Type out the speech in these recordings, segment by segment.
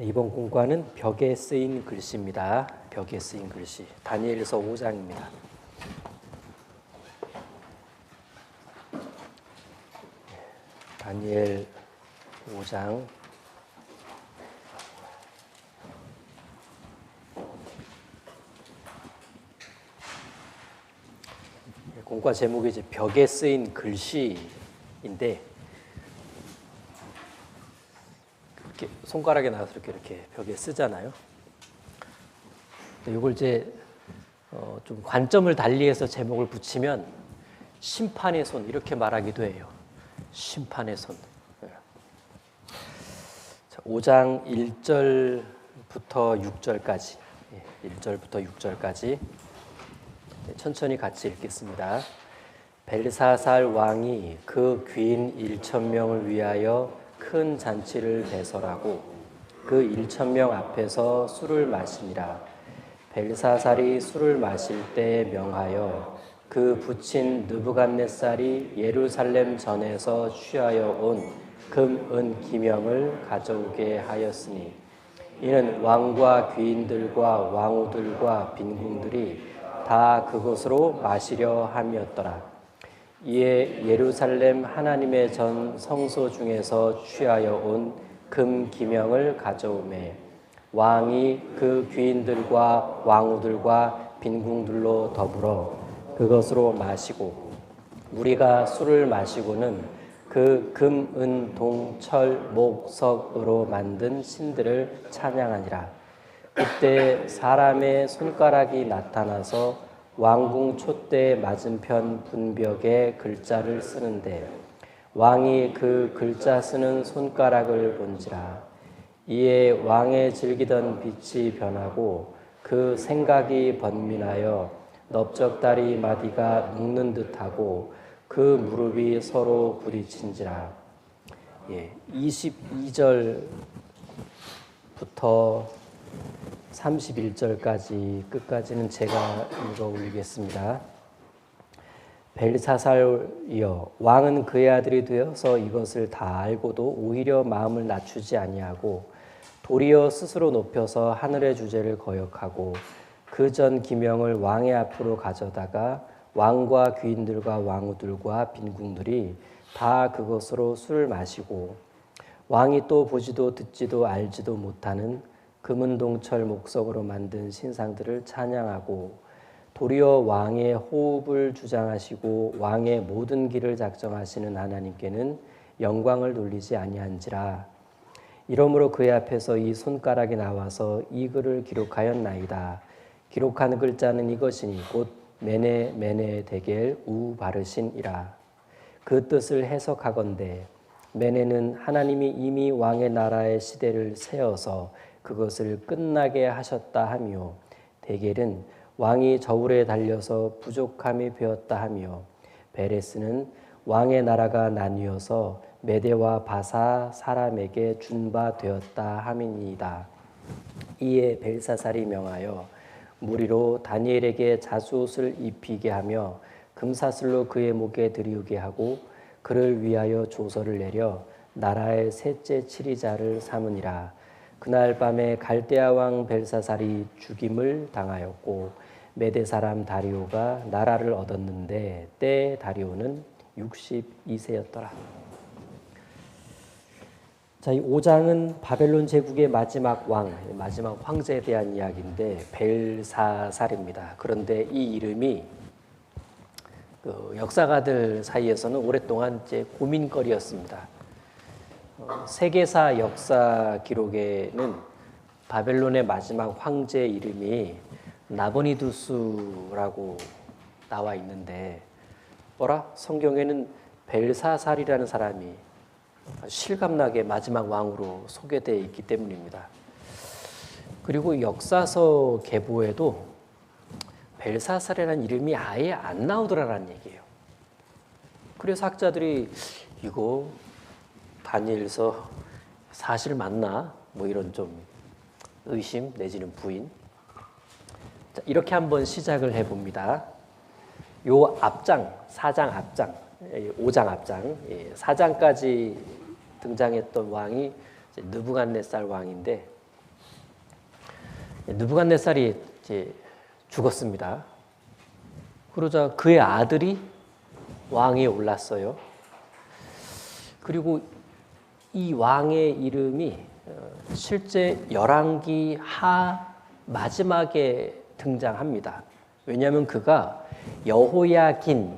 이번 공과는 벽에 쓰인 글씨입니다. 벽에 쓰인 글씨. 다니엘서 5장입니다. 다니엘 5장. 공과 제목이 이제 벽에 쓰인 글씨인데, 이렇게 손가락에 나와서 이렇게 벽에 쓰잖아요. 이걸 이제 좀 관점을 달리해서 제목을 붙이면 심판의 손 이렇게 말하기도 해요. 심판의 손. 5장 1절부터 6절까지, 1절부터 6절까지 천천히 같이 읽겠습니다. 벨사살 왕이 그 귀인 1,000명을 위하여 큰 잔치를 배설하고 그 1,000명 앞에서 술을 마시니라. 벨사살이 술을 마실 때 명하여 그 부친 느부갓네살이 예루살렘 전에서 취하여 온 금, 은, 기명을 가져오게 하였으니 이는 왕과 귀인들과 왕후들과 빈궁들이 다 그곳으로 마시려 함이었더라. 이에 예루살렘 하나님의 전 성소 중에서 취하여 온 금 기명을 가져오매 왕이 그 귀인들과 왕후들과 빈궁들로 더불어 그것으로 마시고 무리가 술을 마시고는 그 금, 은, 동, 철, 목, 석으로 만든 신들을 찬양하니라. 그때 사람의 손가락이 나타나서 왕궁 촛대 맞은편 분벽에 글자를 쓰는데 왕이 그 글자 쓰는 손가락을 본지라. 이에 왕의 즐기던 빛이 변하고 그 생각이 번민하여 넓적다리 마디가 눕는 듯하고 그 무릎이 서로 부딪힌지라. 22절부터 31절까지 끝까지는 제가 읽어 올리겠습니다. 벨사살이여, 왕은 그의 아들이 되어서 이것을 다 알고도 오히려 마음을 낮추지 아니하고 도리어 스스로 높여서 하늘의 주제를 거역하고 그 전 기명을 왕의 앞으로 가져다가 왕과 귀인들과 왕후들과 빈궁들이 다 그것으로 술을 마시고 왕이 또 보지도 듣지도 알지도 못하는 금은동철 목석으로 만든 신상들을 찬양하고 도리어 왕의 호흡을 주장하시고 왕의 모든 길을 작정하시는 하나님께는 영광을 돌리지 아니한지라. 이러므로 그의 앞에서 이 손가락이 나와서 이 글을 기록하였나이다. 기록하는 글자는 이것이니 곧 메네 메네 데겔 우 바르신이라. 그 뜻을 해석하건대 메네는 하나님이 이미 왕의 나라의 시대를 세어서 그것을 끝나게 하셨다 하며 데겔은 왕이 저울에 달려서 부족함이 되었다 하며 베레스는 왕의 나라가 나뉘어서 메대와 바사 사람에게 준 바 되었다 함이니이다. 이에 벨사살이 명하여 무리로 다니엘에게 자수옷을 입히게 하며 금사슬로 그의 목에 들이우게 하고 그를 위하여 조서를 내려 나라의 셋째 치리자를 삼으니라. 그날 밤에 갈대아 왕 벨사살이 죽임을 당하였고 메대 사람 다리오가 나라를 얻었는데 때 다리오는 62세였더라. 자, 이 5장은 바벨론 제국의 마지막 왕, 마지막 황제에 대한 이야기인데 벨사살입니다. 그런데 이 이름이 역사가들 사이에서는 오랫동안 이제 고민거리였습니다. 세계사 역사 기록에는 바벨론의 마지막 황제 이름이 나보니두스라고 나와 있는데 성경에는 벨사살이라는 사람이 실감나게 마지막 왕으로 소개되어 있기 때문입니다. 그리고 역사서 계보에도 벨사살이라는 이름이 아예 안 나오더라라는 얘기예요. 그래서 학자들이 이거 다니엘서 사실 맞나? 뭐 이런 좀 의심 내지는 부인. 자, 이렇게 한번 시작을 해봅니다. 요 앞장, 4장 앞장, 5장 앞장, 4장까지 등장했던 왕이 느부갓네살 왕인데 느부갓네살이 이제 죽었습니다. 그러자 그의 아들이 왕위에 올랐어요. 그리고 이 왕의 이름이 실제 열왕기 하 마지막에 등장합니다. 왜냐하면 그가 여호야긴,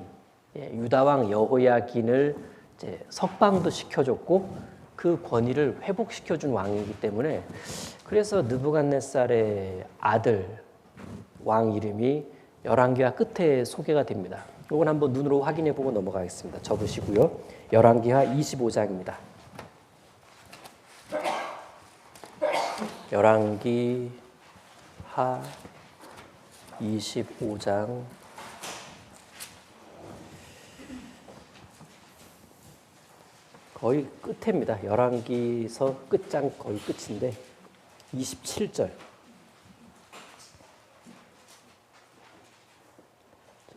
유다왕 여호야긴을 이제 석방도 시켜줬고 그 권위를 회복시켜준 왕이기 때문에 그래서 느부갓네살의 아들 왕 이름이 열왕기하 끝에 소개가 됩니다. 이건 한번 눈으로 확인해 보고 넘어가겠습니다. 접으시고요. 열왕기하 25장입니다. 열왕기하 25장 거의 끝입니다. 열왕기서 끝장 거의 끝인데 27절.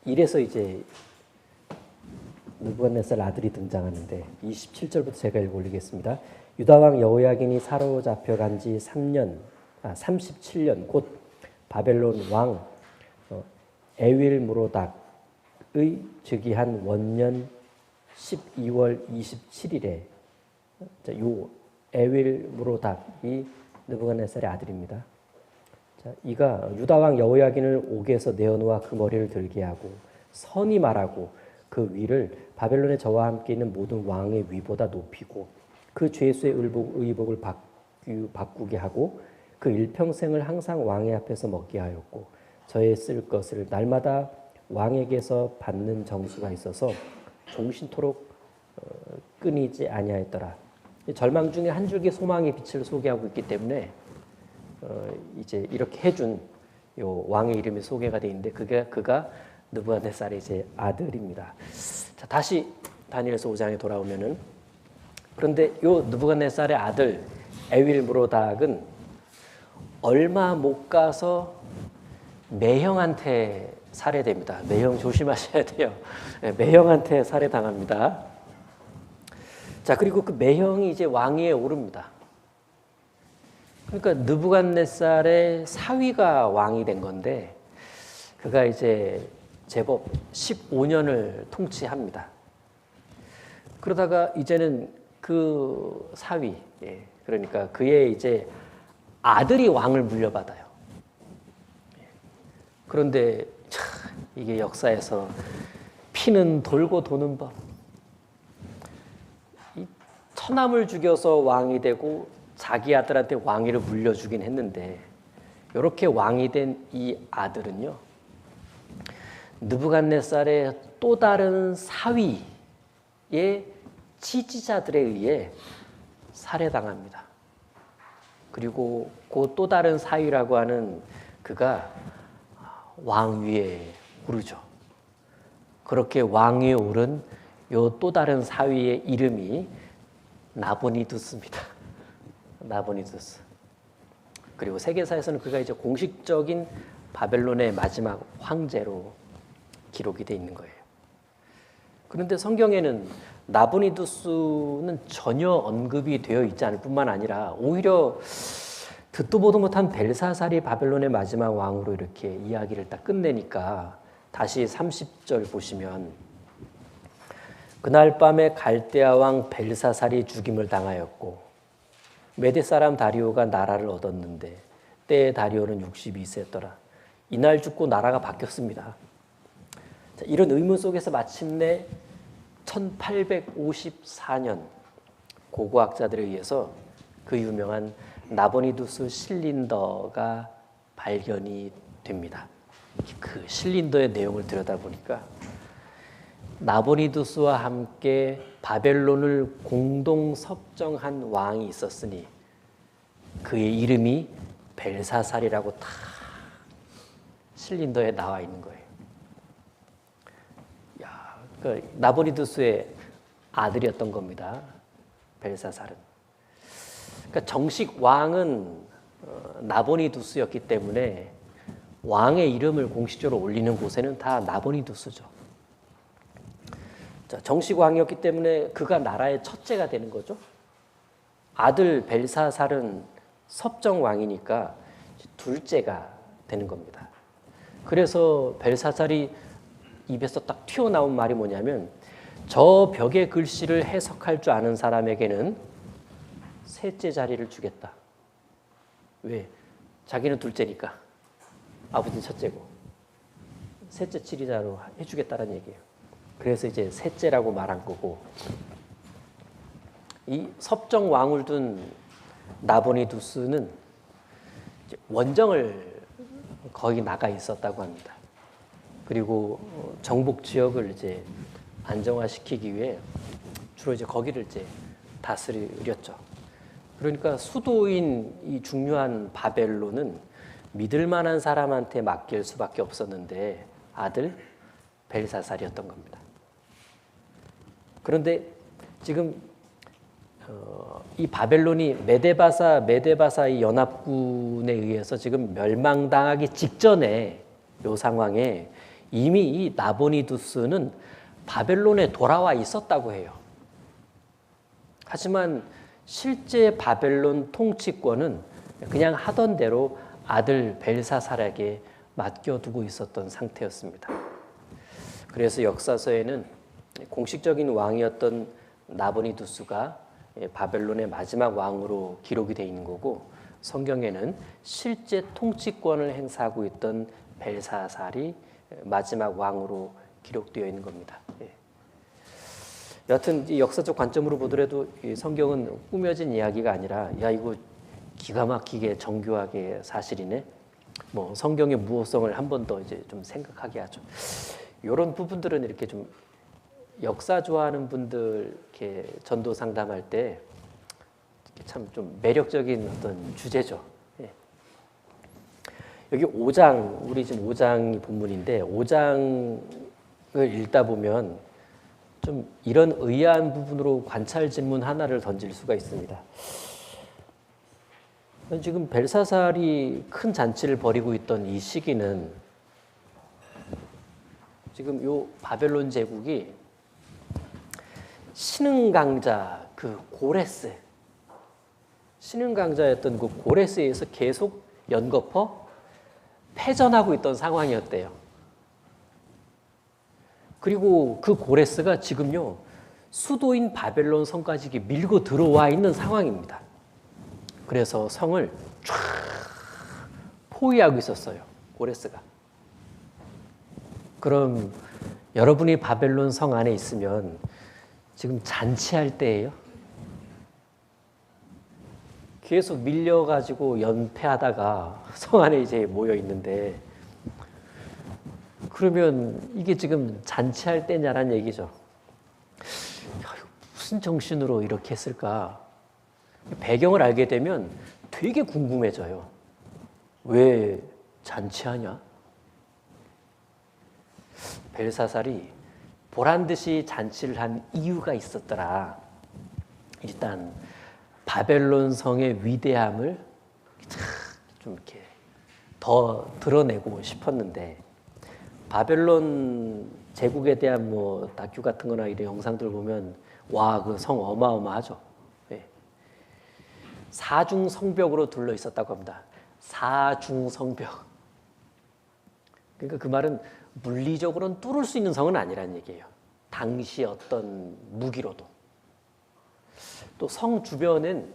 이래서 이제 느부갓네살 아들이 등장하는데 27절부터 제가 읽어 올리겠습니다. 유다왕 여호야긴이 사로잡혀간 지 37년 곧 바벨론 왕 에윌무로닥의 즉위한 원년 12월 27일에 요 에윌무로닥이 느부갓네살의 아들입니다. 자, 이가 유다왕 여호야긴을 옥에서 내어놓아 그 머리를 들게 하고 선이 말하고 그 위를 바벨론의 저와 함께 있는 모든 왕의 위보다 높이고 그 죄수의 의복을 바꾸게 하고 그 일평생을 항상 왕의 앞에서 먹게 하였고 저의 쓸 것을 날마다 왕에게서 받는 정수가 있어서 종신토록 끊이지 아니하였더라. 절망 중에 한 줄기 소망의 빛을 소개하고 있기 때문에 이제 이렇게 해준 요 왕의 이름이 소개가 되어 있는데 그가 느부갓네살의 이제 아들입니다. 자, 다시 다니엘서 5장에 돌아오면은 그런데 요 느부갓네살의 아들 에윌무로닥은 얼마 못 가서 매형한테 살해됩니다. 매형 조심하셔야 돼요. 매형한테 살해당합니다. 자, 그리고 그 매형이 이제 왕위에 오릅니다. 그러니까 느부갓네살의 사위가 왕이 된 건데 그가 이제 제법 15년을 통치합니다. 그러다가 이제는 그 사위, 그러니까 그의 이제 아들이 왕을 물려받아요. 그런데 이게 역사에서 피는 돌고 도는 법. 이 처남을 죽여서 왕이 되고 자기 아들한테 왕위를 물려주긴 했는데 이렇게 왕이 된 이 아들은요. 느부갓네살의 또 다른 사위의 지지자들에 의해 살해당합니다. 그리고 그 또 다른 사위라고 하는 그가 왕위에 오르죠. 그렇게 왕위에 오른 요 또 다른 사위의 이름이 나보니두스입니다. 나보니두스. 그리고 세계사에서는 그가 이제 공식적인 바벨론의 마지막 황제로 기록이 되어 있는 거예요. 그런데 성경에는 나보니두스는 전혀 언급이 되어 있지 않을 뿐만 아니라 오히려 듣도 보도 못한 벨사살이 바벨론의 마지막 왕으로 이렇게 이야기를 딱 끝내니까 다시 30절 보시면 그날 밤에 갈대아 왕 벨사살이 죽임을 당하였고 메대 사람 다리오가 나라를 얻었는데 때에 다리오는 62세였더라. 이날 죽고 나라가 바뀌었습니다. 자, 이런 의문 속에서 마침내 1854년 고고학자들에 의해서 그 유명한 나보니두스 실린더가 발견이 됩니다. 그 실린더의 내용을 들여다보니까 나보니두스와 함께 바벨론을 공동 섭정한 왕이 있었으니 그의 이름이 벨사살이라고 다 실린더에 나와 있는 거예요. 야, 그 나보니두스의 아들이었던 겁니다. 벨사살은. 그러니까 정식 왕은 나보니두스였기 때문에 왕의 이름을 공식적으로 올리는 곳에는 다 나보니두스죠. 자, 정식 왕이었기 때문에 그가 나라의 첫째가 되는 거죠. 아들 벨사살은 섭정 왕이니까 둘째가 되는 겁니다. 그래서 벨사살이 입에서 딱 튀어나온 말이 뭐냐면 저 벽의 글씨를 해석할 줄 아는 사람에게는 셋째 자리를 주겠다. 왜? 자기는 둘째니까. 아버지는 첫째고. 셋째 지리자로 해주겠다는 얘기예요. 그래서 이제 셋째라고 말한 거고, 이 섭정 왕을 둔 나보니두스는 원정을 거기 나가 있었다고 합니다. 그리고 정복 지역을 이제 안정화시키기 위해 주로 이제 거기를 이제 다스렸죠. 그러니까 수도인 이 중요한 바벨론은 믿을 만한 사람한테 맡길 수밖에 없었는데 아들 벨사살이었던 겁니다. 그런데 지금 이 바벨론이 메데바사 이 연합군에 의해서 지금 멸망당하기 직전에 이 상황에 이미 이 나보니두스는 바벨론에 돌아와 있었다고 해요. 하지만 실제 바벨론 통치권은 그냥 하던 대로 아들 벨사살에게 맡겨두고 있었던 상태였습니다. 그래서 역사서에는 공식적인 왕이었던 나보니두스가 바벨론의 마지막 왕으로 기록이 되어 있는 거고, 성경에는 실제 통치권을 행사하고 있던 벨사살이 마지막 왕으로 기록되어 있는 겁니다. 여하튼 이 역사적 관점으로 보더라도 이 성경은 꾸며진 이야기가 아니라 야 이거 기가 막히게 정교하게 사실이네. 뭐 성경의 무호성을 한 번 더 이제 좀 생각하게 하죠. 이런 부분들은 이렇게 좀 역사 좋아하는 분들 이렇게 전도 상담할 때 참 좀 매력적인 어떤 주제죠. 예. 여기 5장, 우리 지금 5장이 본문인데 5장을 읽다 보면 좀 이런 의아한 부분으로 관찰 질문 하나를 던질 수가 있습니다. 지금 벨사살이 큰 잔치를 벌이고 있던 이 시기는 지금 요 바벨론 제국이 신흥 강자 그 고레스, 신흥 강자였던 그 고레스에 의해서 계속 연거푸 패전하고 있던 상황이었대요. 그리고 그 고레스가 지금요 수도인 바벨론 성까지 밀고 들어와 있는 상황입니다. 그래서 성을 쫙 포위하고 있었어요, 고레스가. 그럼 여러분이 바벨론 성 안에 있으면 지금 잔치할 때예요. 계속 밀려가지고 연패하다가 성 안에 이제 모여 있는데, 그러면 이게 지금 잔치할 때냐라는 얘기죠. 야, 무슨 정신으로 이렇게 했을까? 배경을 알게 되면 되게 궁금해져요. 왜 잔치하냐? 벨사살이 보란듯이 잔치를 한 이유가 있었더라. 일단 바벨론 성의 위대함을 좀 이렇게 더 드러내고 싶었는데, 바벨론 제국에 대한 뭐 다큐 같은 거나 이런 영상들 보면 와, 그 성 어마어마하죠. 네. 사중성벽으로 둘러 있었다고 합니다. 사중성벽. 그러니까 그 말은 물리적으로는 뚫을 수 있는 성은 아니라는 얘기예요. 당시 어떤 무기로도. 또 성 주변엔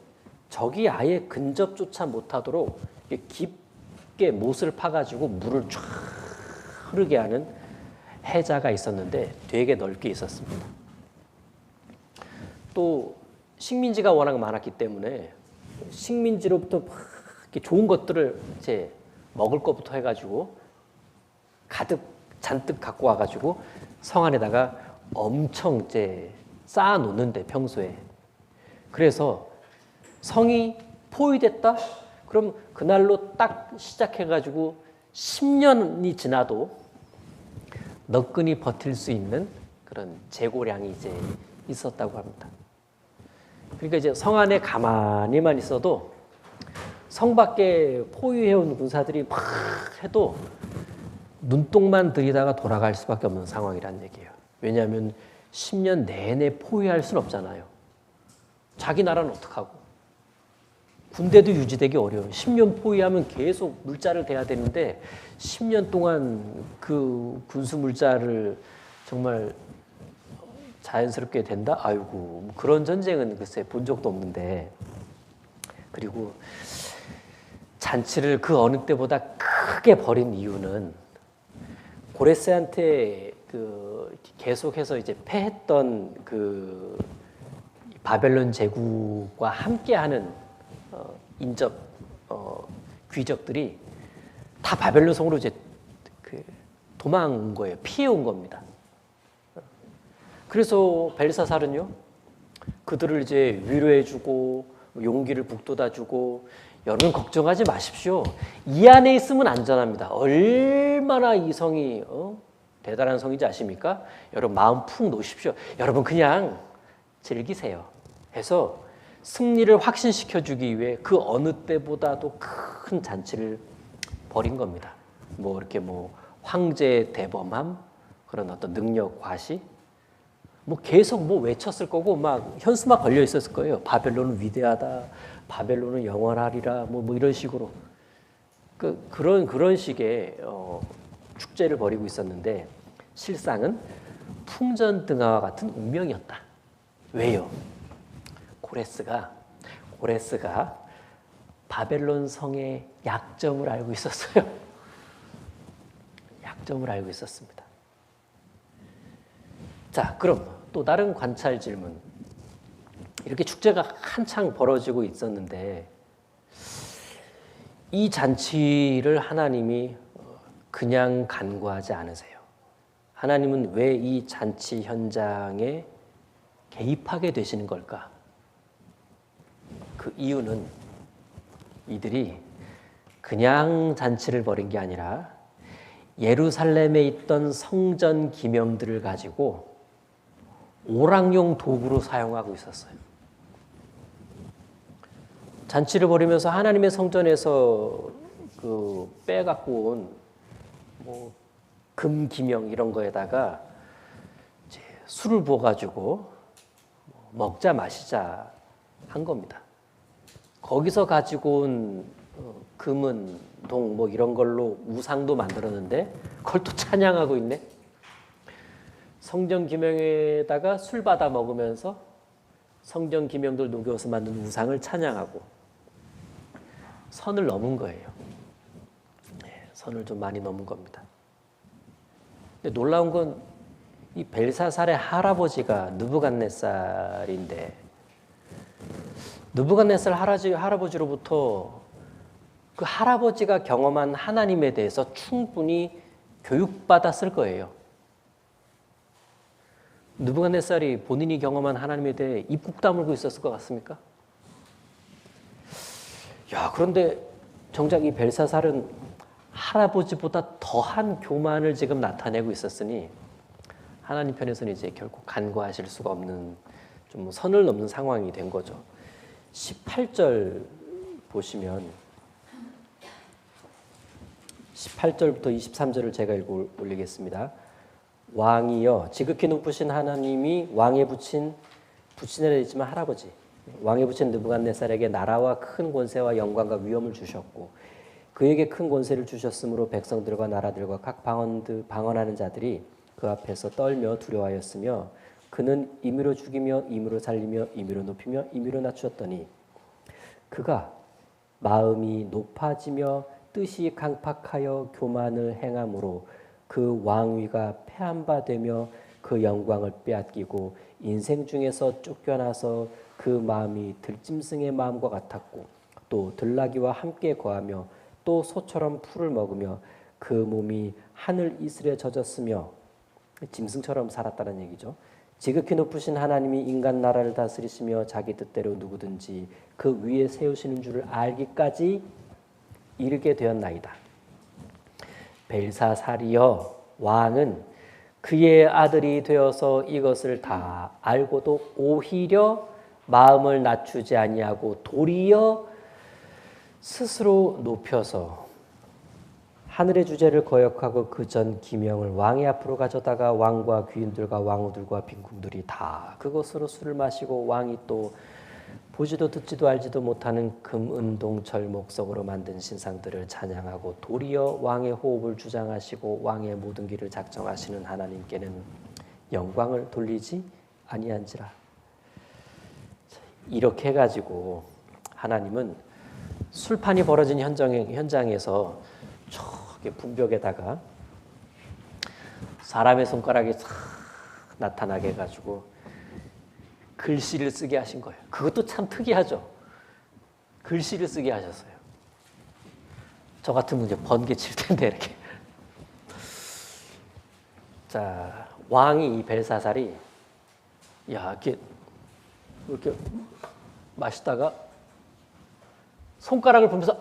적이 아예 근접조차 못하도록 깊게 못을 파가지고 물을 쫙 흐르게 하는 해자가 있었는데 되게 넓게 있었습니다. 또 식민지가 워낙 많았기 때문에 식민지로부터 이렇게 좋은 것들을 이제 먹을 것부터 해가지고 가득 잔뜩 갖고 와가지고 성 안에다가 엄청 이제 쌓아 놓는데 평소에. 그래서 성이 포위됐다? 그럼 그날로 딱 시작해가지고 10년이 지나도 너끈히 버틸 수 있는 그런 재고량이 이제 있었다고 합니다. 그러니까 이제 성 안에 가만히만 있어도 성 밖에 포위해온 군사들이 막 해도 눈동만 들이다가 돌아갈 수밖에 없는 상황이라는 얘기예요. 왜냐하면 10년 내내 포위할 수는 없잖아요. 자기 나라는 어떡하고. 군대도 유지되기 어려워요. 10년 포위하면 계속 물자를 대야 되는데 10년 동안 그 군수 물자를 정말 자연스럽게 된다? 아이고, 뭐 그런 전쟁은 글쎄 본 적도 없는데. 그리고 잔치를 그 어느 때보다 크게 벌인 이유는 고레스한테 그 계속해서 이제 패했던 그 바벨론 제국과 함께하는 인접 귀족들이 다 바벨론 성으로 이제 그 도망온 거예요. 피해 온 겁니다. 그래서 벨사살은요, 그들을 이제 위로해주고 용기를 북돋아주고, 여러분 걱정하지 마십시오. 이 안에 있으면 안전합니다. 얼마나 이 성이 대단한 성인지 아십니까? 여러분 마음 푹 놓으십시오. 여러분 그냥 즐기세요. 해서 승리를 확신시켜주기 위해 그 어느 때보다도 큰 잔치를 벌인 겁니다. 뭐 이렇게 뭐 황제의 대범함, 그런 어떤 능력 과시, 뭐 계속 뭐 외쳤을 거고 막 현수막 걸려 있었을 거예요. 바벨론은 위대하다, 바벨론은 영원하리라, 뭐 이런 식으로 그런 식의 축제를 벌이고 있었는데 실상은 풍전등화와 같은 운명이었다. 왜요? 고레스가 바벨론 성의 약점을 알고 있었어요. 약점을 알고 있었습니다. 자, 그럼 또 다른 관찰 질문. 이렇게 축제가 한창 벌어지고 있었는데 이 잔치를 하나님이 그냥 간과하지 않으세요. 하나님은 왜 이 잔치 현장에 개입하게 되시는 걸까? 그 이유는 이들이 그냥 잔치를 벌인 게 아니라 예루살렘에 있던 성전 기명들을 가지고 오락용 도구로 사용하고 있었어요. 잔치를 벌이면서 하나님의 성전에서 그 빼갖고 온 뭐 금 기명 이런 거에다가 이제 술을 부어가지고 먹자 마시자 한 겁니다. 거기서 가지고 온 금은 동 뭐 이런 걸로 우상도 만들었는데 그걸 또 찬양하고 있네. 성전 기명에다가 술 받아 먹으면서 성전 기명들 녹여서 만든 우상을 찬양하고 선을 넘은 거예요. 네, 선을 좀 많이 넘은 겁니다. 근데 놀라운 건 이 벨사살의 할아버지가 느부갓네살인데 느부갓네살 할아버지로부터 그 할아버지가 경험한 하나님에 대해서 충분히 교육받았을 거예요. 느부갓네살이 본인이 경험한 하나님에 대해 입국 다물고 있었을 것 같습니까? 야, 그런데 정작 이 벨사살은 할아버지보다 더한 교만을 지금 나타내고 있었으니 하나님 편에서는 이제 결코 간과하실 수가 없는 좀 선을 넘는 상황이 된 거죠. 18절 보시면 18절부터 23절을 제가 읽어 올리겠습니다. 왕이여, 지극히 높으신 하나님이 왕에 붙이라 했지만 할아버지, 왕에 붙인 느부갓네살에게 나라와 큰 권세와 영광과 위엄을 주셨고 그에게 큰 권세를 주셨으므로 백성들과 나라들과 각 방언하는 자들이 그 앞에서 떨며 두려워하였으며 그는 임의로 죽이며 임의로 살리며 임의로 높이며 임의로 낮추었더니 그가 마음이 높아지며 뜻이 강팍하여 교만을 행함으로 그 왕위가 패한 바 되며 그 영광을 빼앗기고 인생 중에서 쫓겨나서 그 마음이 들짐승의 마음과 같았고 또 들나귀와 함께 거하며 또 소처럼 풀을 먹으며 그 몸이 하늘 이슬에 젖었으며 짐승처럼 살았다는 얘기죠. 지극히 높으신 하나님이 인간 나라를 다스리시며 자기 뜻대로 누구든지 그 위에 세우시는 줄을 알기까지 이르게 되었나이다. 벨사살이여, 왕은 그의 아들이 되어서 이것을 다 알고도 오히려 마음을 낮추지 아니하고 도리어 스스로 높여서 하늘의 주제를 거역하고 그 전 기명을 왕의 앞으로 가져다가 왕과 귀인들과 왕후들과 빈궁들이 다 그것으로 술을 마시고 왕이 또 보지도 듣지도 알지도 못하는 금, 은, 동, 절, 목석으로 만든 신상들을 찬양하고 도리어 왕의 호흡을 주장하시고 왕의 모든 길을 작정하시는 하나님께는 영광을 돌리지 아니한지라. 이렇게 해가지고 하나님은 술판이 벌어진 현장에서 저기 분벽에다가 사람의 손가락이 싹 나타나게 해가지고 글씨를 쓰게 하신 거예요. 그것도 참 특이하죠. 글씨를 쓰게 하셨어요. 저 같으면 이제 번개 칠 텐데 이렇게. 자, 왕이 이 벨사살이 이렇게 마시다가 손가락을 보면서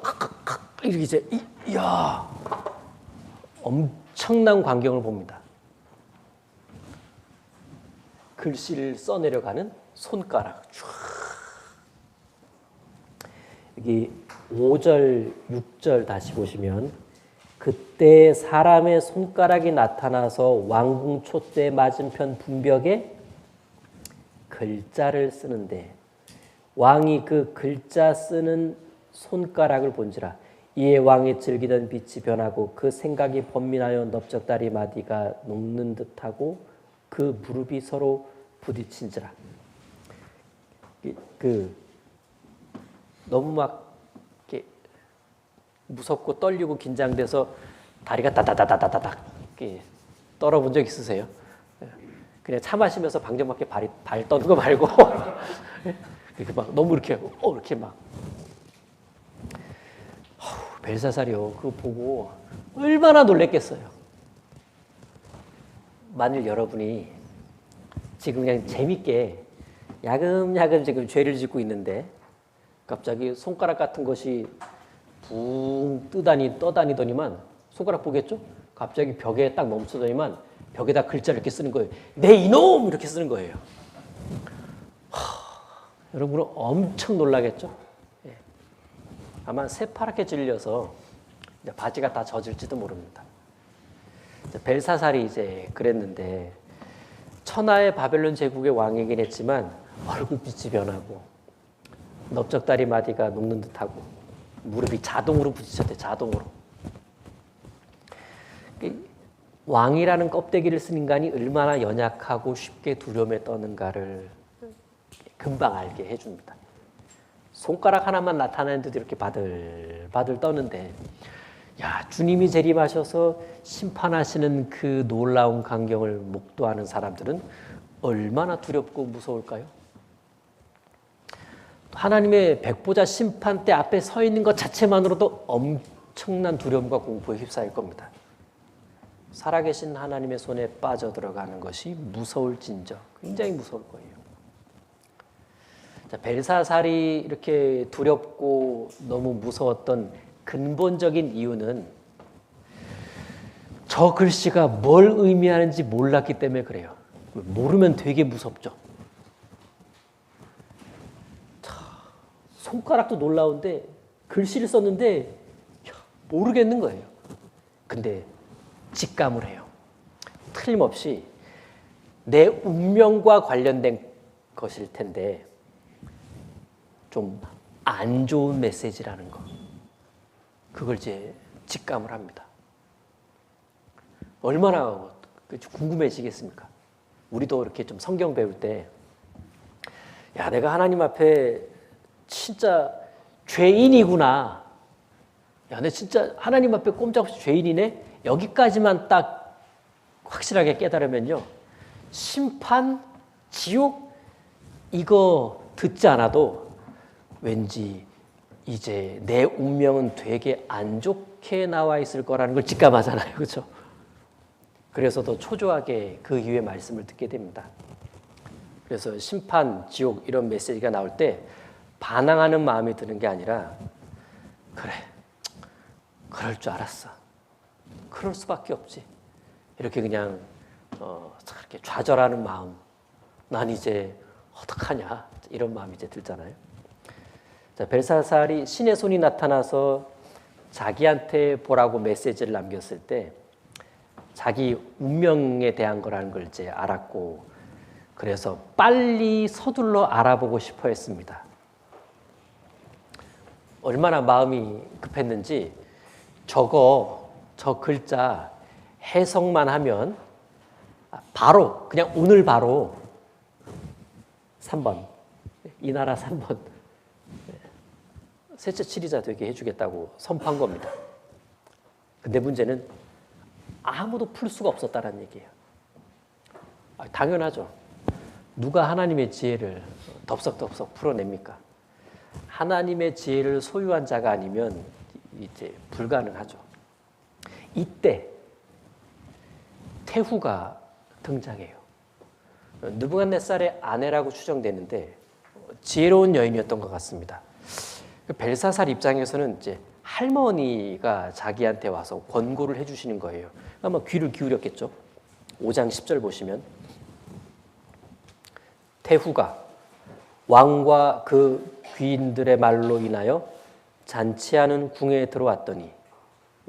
이렇게 이제 엄청난 광경을 봅니다. 글씨를 써내려가는 손가락. 여기 5절, 6절 다시 보시면 그때 사람의 손가락이 나타나서 왕궁 촛대 맞은편 분벽에 글자를 쓰는데 왕이 그 글자 쓰는 손가락을 본지라. 이에 왕이 즐기던 빛이 변하고 그 생각이 번민하여 넓적다리 마디가 녹는 듯하고 그 무릎이 서로 부딪힌지라. 너무 막 이렇게 무섭고 떨리고 긴장돼서 다리가 다다다다다닥 떨어본 적 있으세요? 그냥 차 마시면서 방정맞게 발 떠는 거 말고 이렇게 막 너무 이렇게 막 벨사살이요. 그거 보고 얼마나 놀랬겠어요. 만일 여러분이 지금 그냥 재밌게 야금야금 지금 죄를 짓고 있는데 갑자기 손가락 같은 것이 붕 떠다니더니만 손가락 보겠죠? 갑자기 벽에 딱 멈추더니만 벽에다 글자를 이렇게 쓰는 거예요. 내 이놈! 이렇게 쓰는 거예요. 여러분은 엄청 놀라겠죠? 예. 아마 새파랗게 질려서 이제 바지가 다 젖을지도 모릅니다. 벨사살이 이제 그랬는데 천하의 바벨론 제국의 왕이긴 했지만 얼굴빛이 변하고 넓적다리 마디가 녹는 듯하고 무릎이 자동으로 부딪혔대. 자동으로. 왕이라는 껍데기를 쓴 인간이 얼마나 연약하고 쉽게 두려움에 떠는가를 금방 알게 해줍니다. 손가락 하나만 나타나는데도 이렇게 바들바들 떠는데 주님이 재림하셔서 심판하시는 그 놀라운 광경을 목도하는 사람들은 얼마나 두렵고 무서울까요? 하나님의 백보자 심판대 앞에 서 있는 것 자체만으로도 엄청난 두려움과 공포에 휩싸일 겁니다. 살아계신 하나님의 손에 빠져들어가는 것이 무서울진저 굉장히 무서울 거예요. 자, 벨사살이 이렇게 두렵고 너무 무서웠던 근본적인 이유는 저 글씨가 뭘 의미하는지 몰랐기 때문에 그래요. 모르면 되게 무섭죠. 손가락도 놀라운데 글씨를 썼는데 모르겠는 거예요. 근데 직감을 해요. 틀림없이 내 운명과 관련된 것일 텐데 좀 안 좋은 메시지라는 거. 그걸 이제 직감을 합니다. 얼마나 궁금해지겠습니까? 우리도 이렇게 좀 성경 배울 때 내가 하나님 앞에 진짜 죄인이구나. 내 진짜 하나님 앞에 꼼짝없이 죄인이네. 여기까지만 딱 확실하게 깨달으면요. 심판, 지옥 이거 듣지 않아도 왠지 이제 내 운명은 되게 안 좋게 나와 있을 거라는 걸 직감하잖아요. 그렇죠? 그래서 더 초조하게 그 이후의 말씀을 듣게 됩니다. 그래서 심판, 지옥 이런 메시지가 나올 때 반항하는 마음이 드는 게 아니라 그래, 그럴 줄 알았어. 그럴 수밖에 없지. 이렇게 그냥 이렇게 좌절하는 마음. 난 이제 어떡하냐 이런 마음이 이제 들잖아요. 자, 벨사살이 신의 손이 나타나서 자기한테 보라고 메시지를 남겼을 때 자기 운명에 대한 거라는 걸 이제 알았고 그래서 빨리 서둘러 알아보고 싶어 했습니다. 얼마나 마음이 급했는지 저 글자 해석만 하면 바로 그냥 오늘 바로 3번 이 나라 3번 셋째 치리자 되게 해주겠다고 선포한 겁니다. 근데 문제는 아무도 풀 수가 없었다는 얘기예요. 당연하죠. 누가 하나님의 지혜를 덥석덥석 풀어냅니까? 하나님의 지혜를 소유한 자가 아니면 이제 불가능하죠. 이때 태후가 등장해요. 느부갓네살의 아내라고 추정되는데 지혜로운 여인이었던 것 같습니다. 벨사살 입장에서는 이제 할머니가 자기한테 와서 권고를 해주시는 거예요. 아마 귀를 기울였겠죠. 5장 10절 보시면 태후가 왕과 그 귀인들의 말로 인하여 잔치하는 궁에 들어왔더니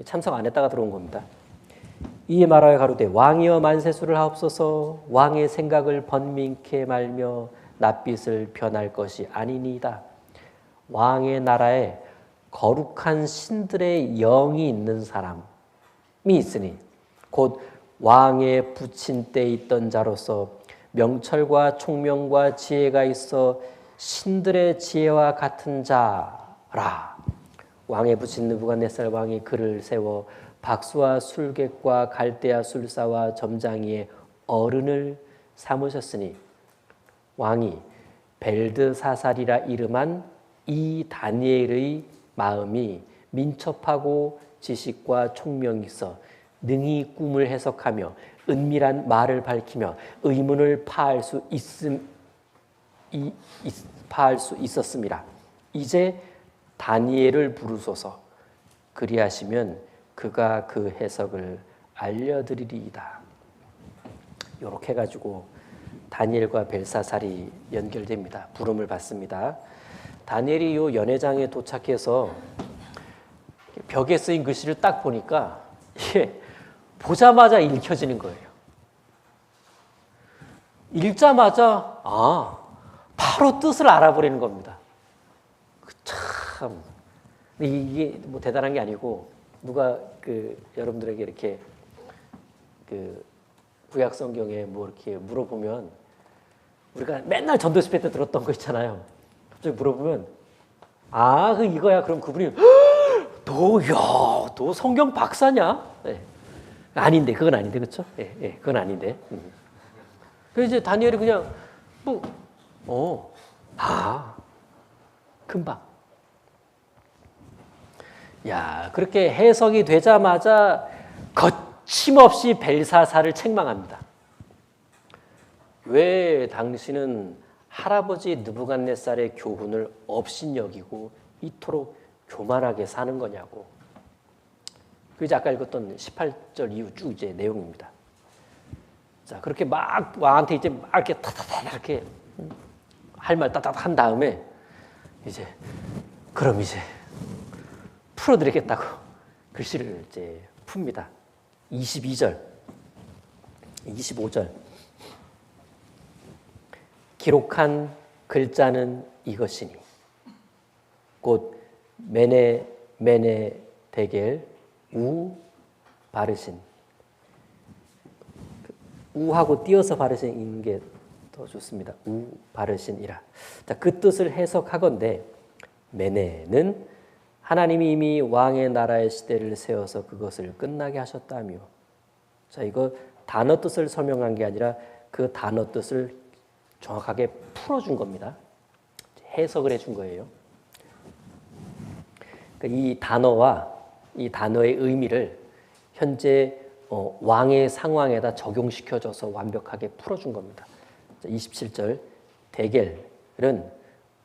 참석 안 했다가 들어온 겁니다. 이에 말하여 가로되 왕이여 만세수를 하옵소서 왕의 생각을 번민케 말며 낯빛을 변할 것이 아니니이다. 왕의 나라에 거룩한 신들의 영이 있는 사람이 있으니 곧 왕의 부친 때 있던 자로서 명철과 총명과 지혜가 있어 신들의 지혜와 같은 자라. 왕의 부친 느부갓네살 왕이 그를 세워 박수와 술객과 갈대아 술사와 점장이의 어른을 삼으셨으니 왕이 벨드사살이라 이름한 이 다니엘의 마음이 민첩하고 지식과 총명이 있어 능히 꿈을 해석하며 은밀한 말을 밝히며 의문을 파할 수 있었습니다. 이제 다니엘을 부르소서. 그리하시면 그가 그 해석을 알려드리리이다. 이렇게 해가지고 다니엘과 벨사살이 연결됩니다. 부름을 받습니다. 다니엘이 요 연회장에 도착해서 벽에 쓰인 글씨를 딱 보니까 이게 보자마자 읽혀지는 거예요. 읽자마자 바로 뜻을 알아버리는 겁니다. 참 이게 뭐 대단한 게 아니고 누가 여러분들에게 이렇게 구약 성경에 뭐 이렇게 물어보면 우리가 맨날 전도 집회 때 들었던 거 있잖아요. 갑자기 물어보면 그 이거야. 그럼 그분이 너 성경 박사냐? 네. 아닌데 그건 아닌데 그렇죠? 예, 그건 아닌데. 그래서 이제 다니엘이 그냥 금방. 야, 그렇게 해석이 되자마자 거침없이 벨사살을 책망합니다. 왜 당신은 할아버지 느부갓네살의 교훈을 업신여기고 이토록 교만하게 사는 거냐고. 그게 아까 읽었던 18절 이후 쭉 이제 내용입니다. 자, 그렇게 막 왕한테 이제 막 이렇게 타타타 이렇게 할 말 따닥 한 다음에 그럼 이제 풀어드리겠다고 글씨를 이제 풉니다. 22절, 25절. 기록한 글자는 이것이니 곧 메네 데겔 우 바르신. 우하고 띄어서 바르신인 게 더 좋습니다. 우 바르신이라. 자, 그 뜻을 해석하건대 메네는 하나님이 이미 왕의 나라의 시대를 세워서 그것을 끝나게 하셨다며. 자, 이거 단어 뜻을 설명한 게 아니라 그 단어 뜻을 정확하게 풀어준 겁니다. 해석을 해준 거예요. 이 단어와 이 단어의 의미를 현재 왕의 상황에다 적용시켜줘서 완벽하게 풀어준 겁니다. 27절 데겔은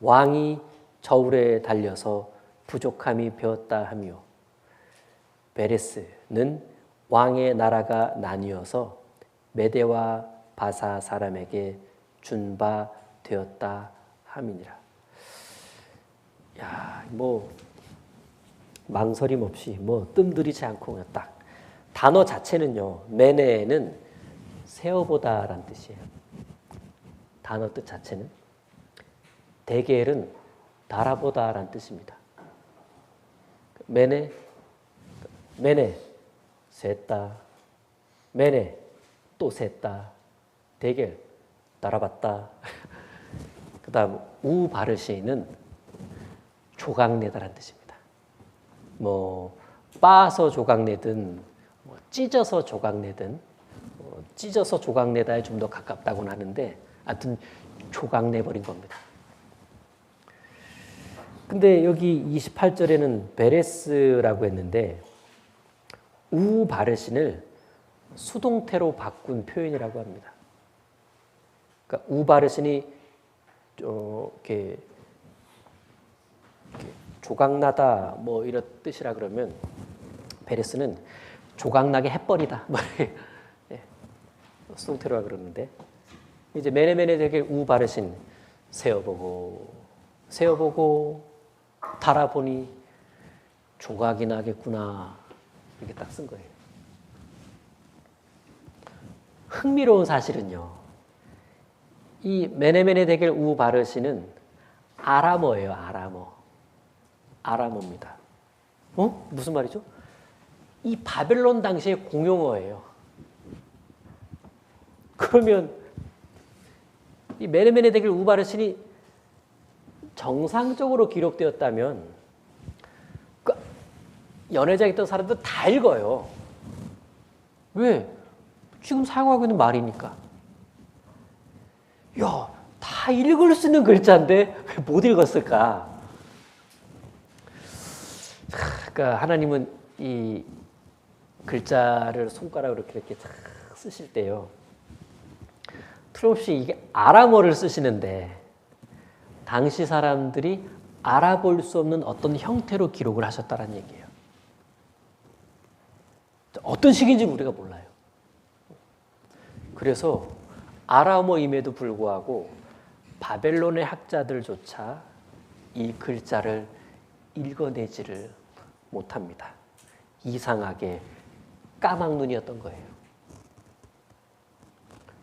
왕이 저울에 달려서 부족함이 배었다 하며 베레스는 왕의 나라가 나뉘어서 메대와 바사 사람에게 준 바 되었다 함이니라. 야, 뭐 망설임 없이 뜸들이지 않고 그냥 딱 단어 자체는요. 메네는 세어보다라는 뜻이에요. 단어 뜻 자체는 데겔은 달아보다라는 뜻입니다. 메네, 메네, 셌다. 메네, 또 셌다. 대결, 따라봤다. 그 다음, 우바르시는 조각내다라는 뜻입니다. 뭐, 빻아서 조각내든, 뭐 찢어서 조각내든, 찢어서 조각내다에 좀 더 가깝다고는 하는데, 하여튼 조각내버린 겁니다. 근데 여기 28절에는 베레스라고 했는데 우바르신을 수동태로 바꾼 표현이라고 합니다. 그러니까 우바르신이 이렇게 조각나다 뭐 이런 뜻이라 그러면 베레스는 조각나게 해버리다 뭐 수동태로 그러는데 이제 메네메네 되게 우바르신 세어보고 달아보니 조각이 나겠구나 이렇게 딱 쓴 거예요. 흥미로운 사실은요. 이 메네메네 데겔 우바르시는 아람어예요. 아람어입니다. 무슨 말이죠? 이 바벨론 당시의 공용어예요. 그러면 이 메네메네 데겔 우바르신이 정상적으로 기록되었다면 그 연회장에 있던 사람들 다 읽어요. 왜? 지금 사용하고 있는 말이니까. 야, 다 읽을 수 있는 글자인데 왜 못 읽었을까? 그러니까 하나님은 이 글자를 손가락으로 이렇게 쓰실 때요. 틀림없이 이게 아람어를 쓰시는데 당시 사람들이 알아볼 수 없는 어떤 형태로 기록을 하셨다는 얘기예요. 어떤 식인지 우리가 몰라요. 그래서 아람어임에도 불구하고 바벨론의 학자들조차 이 글자를 읽어내지를 못합니다. 이상하게 까막눈이었던 거예요.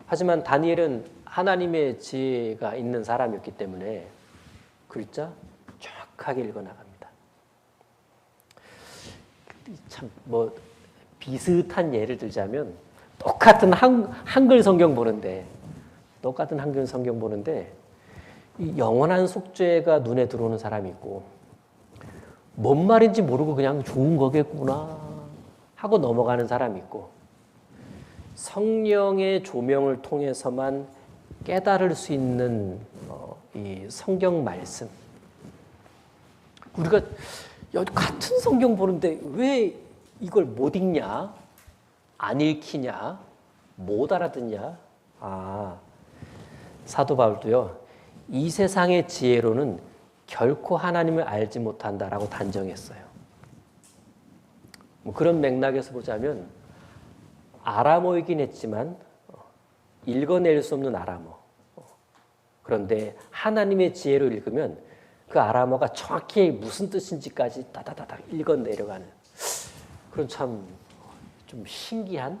하지만 다니엘은 하나님의 지혜가 있는 사람이었기 때문에 글자 정확하게 읽어나갑니다. 참 뭐 비슷한 예를 들자면 똑같은 한글 성경 보는데 이 영원한 속죄가 눈에 들어오는 사람이 있고 뭔 말인지 모르고 그냥 좋은 거겠구나 하고 넘어가는 사람이 있고 성령의 조명을 통해서만 깨달을 수 있는 이 성경 말씀. 우리가 같은 성경 보는데 왜 이걸 못 읽냐? 안 읽히냐? 못 알아듣냐? 사도 바울도요. 이 세상의 지혜로는 결코 하나님을 알지 못한다라고 단정했어요. 뭐 그런 맥락에서 보자면 아람어이긴 했지만 읽어낼 수 없는 아람어. 그런데 하나님의 지혜로 읽으면 그 아람어가 정확히 무슨 뜻인지까지 따다다닥 읽어내려가는 그런 참 좀 신기한.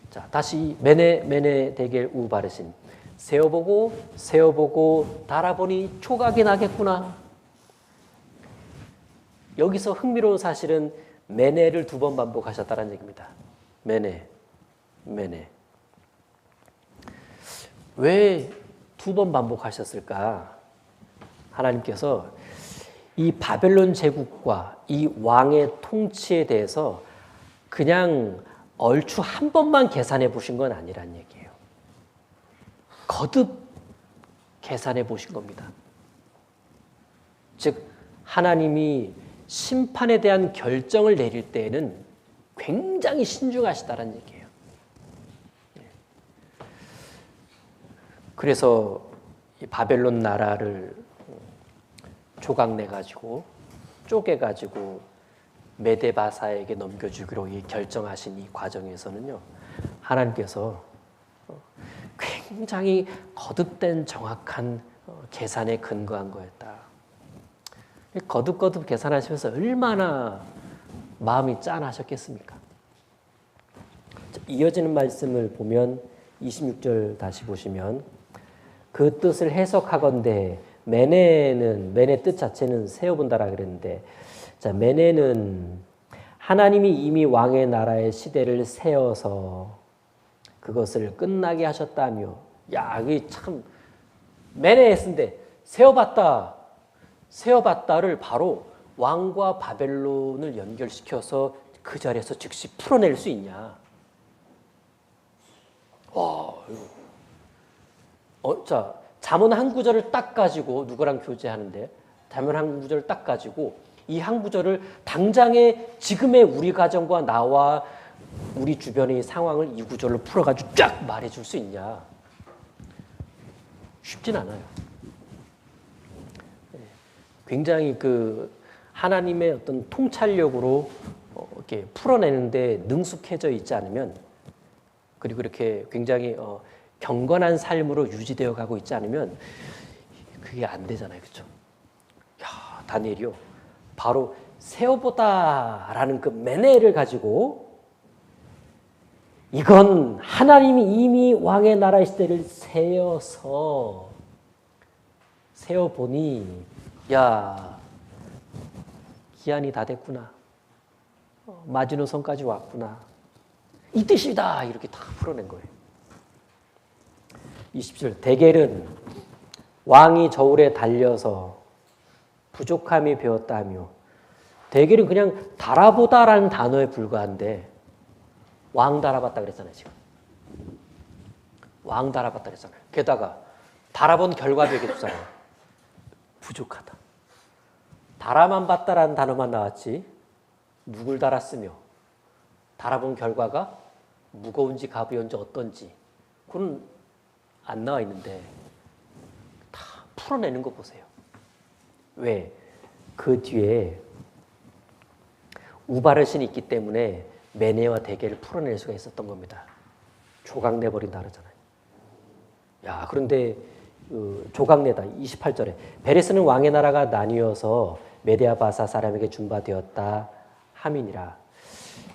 자, 다시 메네 데겔 우바르신 세어보고 달아보니 조각이 나겠구나. 여기서 흥미로운 사실은 메네를 2번 반복하셨다는 얘기입니다. 메네. 왜 2번 반복하셨을까? 하나님께서 이 바벨론 제국과 이 왕의 통치에 대해서 그냥 얼추 한 번만 계산해 보신 건 아니란 얘기예요. 거듭 계산해 보신 겁니다. 즉 하나님이 심판에 대한 결정을 내릴 때에는 굉장히 신중하시다는 얘기예요. 그래서 이 바벨론 나라를 조각내가지고 쪼개가지고 메데바사에게 넘겨주기로 결정하신 이 과정에서는요. 하나님께서 굉장히 거듭된 정확한 계산에 근거한 거였다. 거듭 계산하시면서 얼마나 마음이 짠하셨겠습니까? 이어지는 말씀을 보면 26절 다시 보시면 그 뜻을 해석하건대 메네 뜻 자체는 세어본다라 그랬는데 자, 메네는 하나님이 이미 왕의 나라의 시대를 세워서 그것을 끝나게 하셨다며. 야, 이게 참 메네에 쓴데 세워봤다를 바로 왕과 바벨론을 연결시켜서 그 자리에서 즉시 풀어낼 수 있냐. 와, 자, 잠언 한 구절을 딱 가지고 누구랑 교제하는데, 잠언 한 구절을 딱 가지고 이 한 구절을 당장의 지금의 우리 가정과 나와 우리 주변의 상황을 이 구절로 풀어가지고 쫙 말해줄 수 있냐. 쉽진 않아요. 굉장히 그 하나님의 어떤 통찰력으로 이렇게 풀어내는데 능숙해져 있지 않으면, 그리고 이렇게 굉장히 경건한 삶으로 유지되어 가고 있지 않으면 그게 안 되잖아요. 그렇죠? 야, 다니엘이요. 바로 세워보다라는 그 메네를 가지고 이건 하나님이 이미 왕의 나라의 시대를 세워보니 야, 기한이 다 됐구나. 마지노선까지 왔구나. 이 뜻이다. 이렇게 다 풀어낸 거예요. 20절. 데겔은 왕이 저울에 달려서 부족함이 배웠다며. 데겔은 그냥 달아보다라는 단어에 불과한데 왕 달아봤다 그랬잖아요. 지금 왕 달아봤다 그랬잖아요. 게다가 달아본 결과도 얘기해주잖아요. 부족하다. 달아만 봤다라는 단어만 나왔지 누굴 달았으며 달아본 결과가 무거운지 가벼운지 어떤지 그건 안 나와 있는데 다 풀어내는 거 보세요. 왜? 그 뒤에 우바르신이 있기 때문에 메네와 데겔을 풀어낼 수가 있었던 겁니다. 조각내버린다 그러잖아요. 야, 그런데 조각내다 28절에 베레스는 왕의 나라가 나뉘어서 메데아 바사 사람에게 준바되었다 함이니라.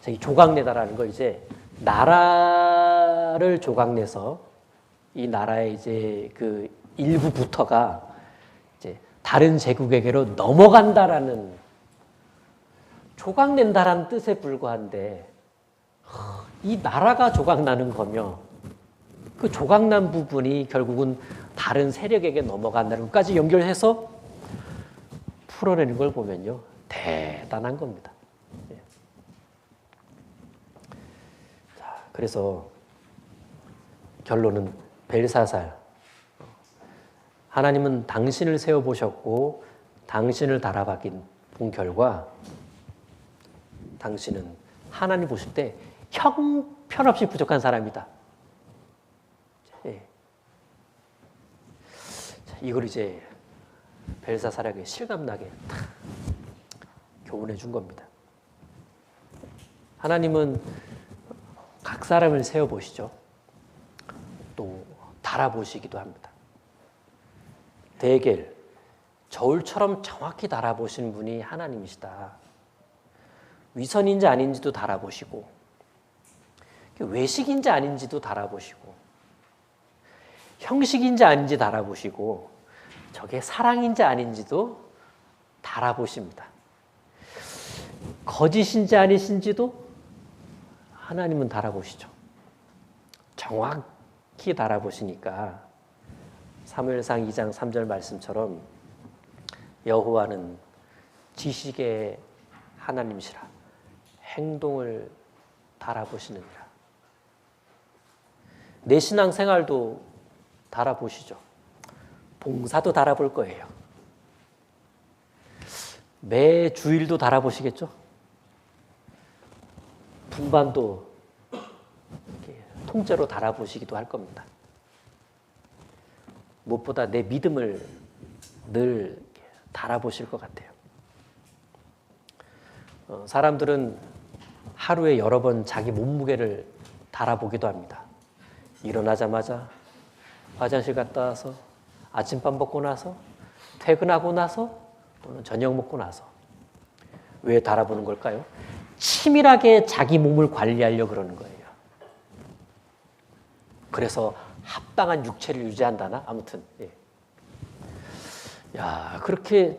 이 조각내다라는 걸 이제 나라를 조각내서 이 나라의 이제 그 일부부터가 이제 다른 제국에게로 넘어간다라는, 조각낸다라는 뜻에 불과한데 이 나라가 조각나는 거며 그 조각난 부분이 결국은 다른 세력에게 넘어간다는 것까지 연결해서 풀어내는 걸 보면요, 대단한 겁니다. 자, 그래서 결론은 벨사살, 하나님은 당신을 세워보셨고 당신을 달아본 결과 당신은 하나님 보실 때 형편없이 부족한 사람이다. 예. 자, 이걸 이제 벨사살에게 실감나게 탁 교훈해 준 겁니다. 하나님은 각 사람을 세워보시죠. 또 달아보시기도 합니다. 데겔, 저울처럼 정확히 달아보시는 분이 하나님이시다. 위선인지 아닌지도 달아보시고 외식인지 아닌지도 달아보시고 형식인지 아닌지 달아보시고 저게 사랑인지 아닌지도 달아보십니다. 거짓인지 아니신지도 하나님은 달아보시죠. 정확히 달아보시니까 사무엘상 2장 3절 말씀처럼 여호와는 지식의 하나님이시라 행동을 달아보시느니라. 내 신앙생활도 달아보시죠. 봉사도 달아볼 거예요. 매 주일도 달아보시겠죠. 분반도 통째로 달아보시기도 할 겁니다. 무엇보다 내 믿음을 늘 달아보실 것 같아요. 사람들은 하루에 여러 번 자기 몸무게를 달아보기도 합니다. 일어나자마자 화장실 갔다 와서 아침밥 먹고 나서 퇴근하고 나서 또는 저녁 먹고 나서. 왜 달아보는 걸까요? 치밀하게 자기 몸을 관리하려고 그러는 거예요. 그래서 합당한 육체를 유지한다나? 아무튼 예. 야, 그렇게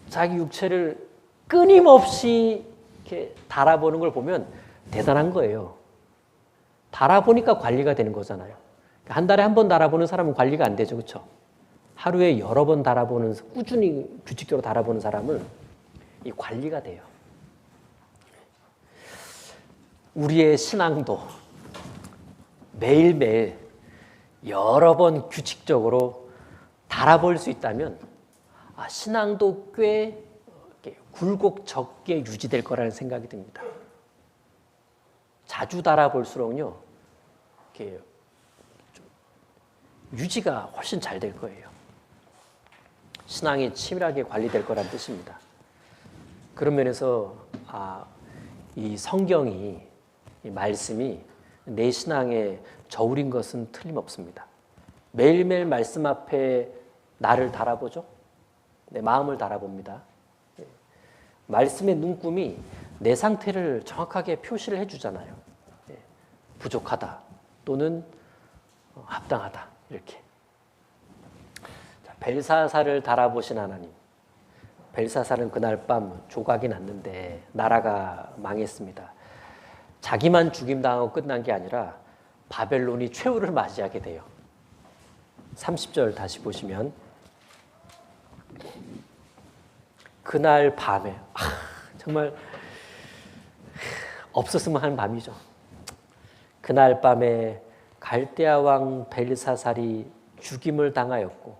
자기 육체를 끊임없이 이렇게 달아보는 걸 보면 대단한 거예요. 달아보니까 관리가 되는 거잖아요. 한 달에 한 번 달아보는 사람은 관리가 안 되죠. 그렇죠? 하루에 여러 번 달아보는, 꾸준히 규칙적으로 달아보는 사람은 이 관리가 돼요. 우리의 신앙도 매일매일 여러 번 규칙적으로 달아볼 수 있다면 신앙도 꽤 굴곡적게 유지될 거라는 생각이 듭니다. 자주 달아볼수록요, 이렇게 좀 유지가 훨씬 잘 될 거예요. 신앙이 치밀하게 관리될 거란 뜻입니다. 그런 면에서 이 성경이, 이 말씀이 내 신앙에 저울인 것은 틀림없습니다. 매일매일 말씀 앞에 나를 달아보죠. 내 마음을 달아봅니다. 말씀의 눈금이 내 상태를 정확하게 표시를 해주잖아요. 부족하다 또는 합당하다 이렇게. 벨사살을 달아보신 하나님. 벨사살은 그날 밤 조각이 났는데 나라가 망했습니다. 자기만 죽임당하고 끝난 게 아니라 바벨론이 최후를 맞이하게 돼요. 30절 다시 보시면 그날 밤에 정말 없었으면 하는 밤이죠. 그날 밤에 갈대아 왕 벨사살이 죽임을 당하였고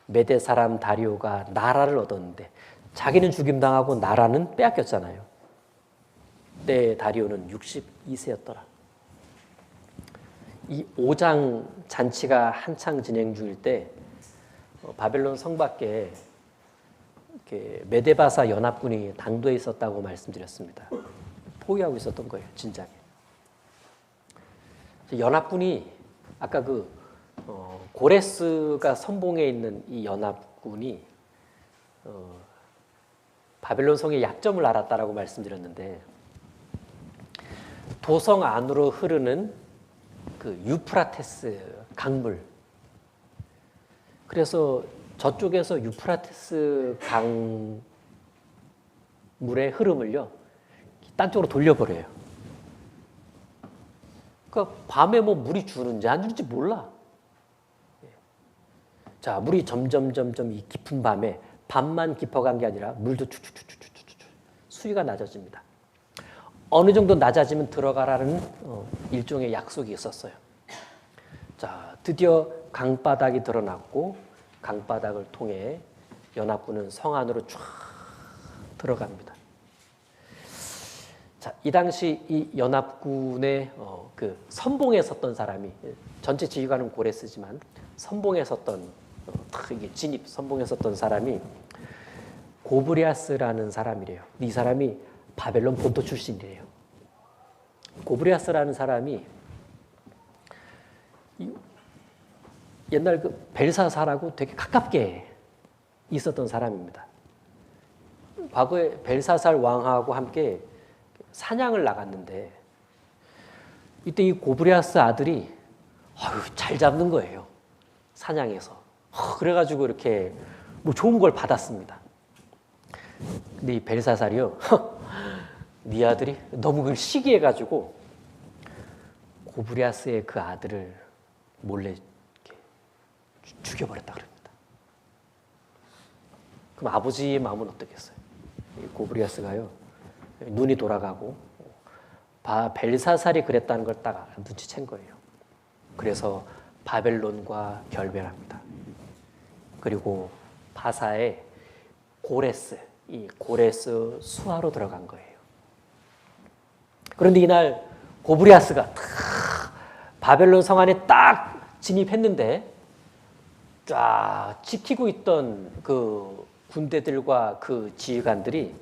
메대 사람 다리오가 나라를 얻었는데 자기는 죽임당하고 나라는 빼앗겼잖아요. 그때 다리오는 62세였더라. 이 5장 잔치가 한창 진행 중일 때 바벨론 성 밖에 메데바사 연합군이 당도해 있었다고 말씀드렸습니다. 포위하고 있었던 거예요, 진작에. 연합군이 아까 고레스가 선봉에 있는 이 연합군이 바벨론 성의 약점을 알았다라고 말씀드렸는데 도성 안으로 흐르는 그 유프라테스 강물. 그래서 저쪽에서 유프라테스 강물의 흐름을요, 딴 쪽으로 돌려버려요. 그러니까 밤에 뭐 물이 주는지 안 주는지 몰라. 자, 물이 점점 이 깊은 밤에 밤만 깊어간 게 아니라 물도 수위가 낮아집니다. 어느 정도 낮아지면 들어가라는 일종의 약속이 있었어요. 자, 드디어 강바닥이 드러났고 강바닥을 통해 연합군은 성 안으로 쫙 들어갑니다. 자, 이 당시 이 연합군의 그 선봉에 섰던 사람이, 전체 지휘관은 고레스지만 선봉에 섰던 이게 진입 선봉에 섰던 사람이 고브리아스라는 사람이래요. 이 사람이 바벨론 본토 출신이래요. 고브리아스라는 사람이 옛날 그 벨사살하고 되게 가깝게 있었던 사람입니다. 과거에 벨사살 왕하고 함께 사냥을 나갔는데 이때 이 고브리아스 아들이 잘 잡는 거예요. 사냥에서. 그래가지고 이렇게 뭐 좋은 걸 받았습니다. 근데 이 벨사살이요, 네 아들이 너무 그걸 시기해가지고 고브리아스의 그 아들을 몰래 이렇게 죽여버렸다 그럽니다. 그럼 아버지의 마음은 어떻겠어요? 고브리아스가요, 눈이 돌아가고 벨사살이 그랬다는 걸 딱 눈치챈 거예요. 그래서 바벨론과 결별합니다. 그리고 바사의 고레스, 이 고레스 수하로 들어간 거예요. 그런데 이날 고브리아스가 바벨론 성 안에 딱 진입했는데 쫙 지키고 있던 그 군대들과 그 지휘관들이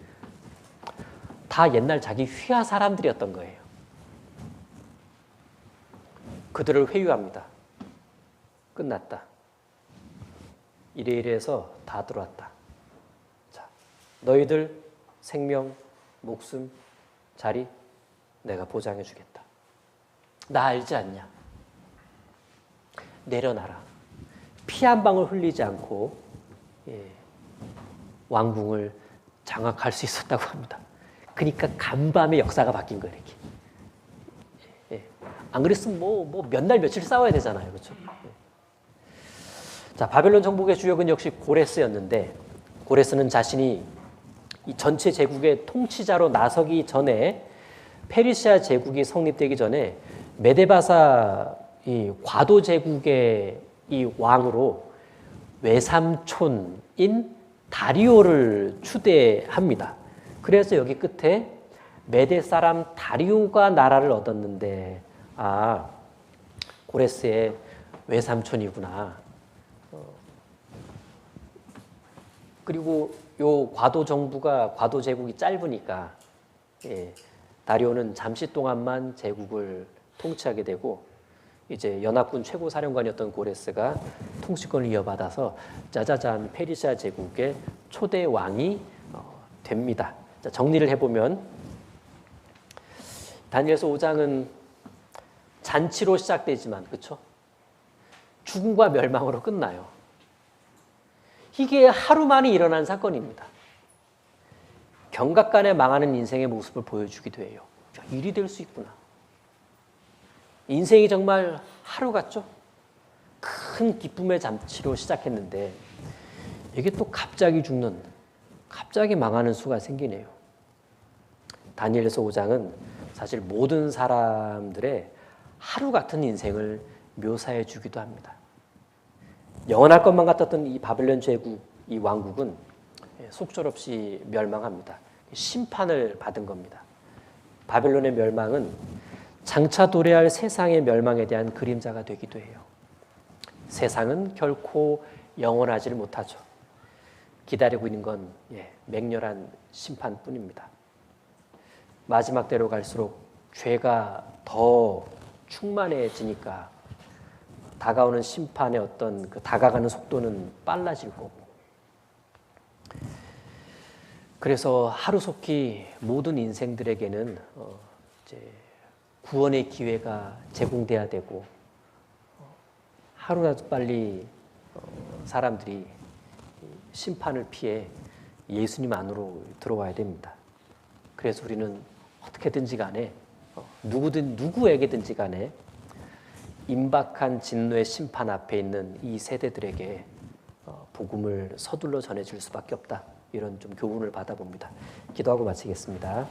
다 옛날 자기 휘하 사람들이었던 거예요. 그들을 회유합니다. 끝났다. 이래서 다 들어왔다. 자, 너희들 생명, 목숨, 자리 내가 보장해 주겠다. 나 알지 않냐? 내려놔라. 피 한 방울 흘리지 않고 왕궁을 장악할 수 있었다고 합니다. 그러니까 간밤에 역사가 바뀐 거예요, 이렇게. 예. 안 그랬으면 뭐 몇 날 며칠 싸워야 되잖아요, 그렇죠? 예. 자, 바벨론 정복의 주역은 역시 고레스였는데, 고레스는 자신이 이 전체 제국의 통치자로 나서기 전에, 페르시아 제국이 성립되기 전에 메데바사 이 과도 제국의 이 왕으로 외삼촌인 다리오를 추대합니다. 그래서 여기 끝에 메데 사람 다리오가 나라를 얻었는데, 아, 고레스의 외삼촌이구나. 그리고 요 과도 정부가, 과도 제국이 짧으니까, 예, 다리오는 잠시 동안만 제국을 통치하게 되고, 이제 연합군 최고 사령관이었던 고레스가 통치권을 이어받아서 짜자잔 페르시아 제국의 초대 왕이 됩니다. 자, 정리를 해보면 다니엘서 5장은 잔치로 시작되지만, 그렇죠? 죽음과 멸망으로 끝나요. 이게 하루 만에 일어난 사건입니다. 경각간에 망하는 인생의 모습을 보여주기도 해요. 일이 될 수 있구나. 인생이 정말 하루 같죠? 큰 기쁨의 잔치로 시작했는데 이게 또 갑자기 죽는, 갑자기 망하는 수가 생기네요. 다니엘서 5장은 사실 모든 사람들의 하루 같은 인생을 묘사해 주기도 합니다. 영원할 것만 같았던 이 바벨론 제국, 이 왕국은 속절없이 멸망합니다. 심판을 받은 겁니다. 바벨론의 멸망은 장차 도래할 세상의 멸망에 대한 그림자가 되기도 해요. 세상은 결코 영원하지를 못하죠. 기다리고 있는 건 맹렬한 심판뿐입니다. 마지막 때로 갈수록 죄가 더 충만해지니까 다가오는 심판의 어떤 그 다가가는 속도는 빨라질 거고, 그래서 하루속히 모든 인생들에게는 이제 구원의 기회가 제공돼야 되고, 하루라도 빨리 사람들이 심판을 피해 예수님 안으로 들어와야 됩니다. 그래서 우리는 어떻게든지 간에 누구에게든지 간에 임박한 진노의 심판 앞에 있는 이 세대들에게 복음을 서둘러 전해줄 수밖에 없다. 이런 좀 교훈을 받아봅니다. 기도하고 마치겠습니다.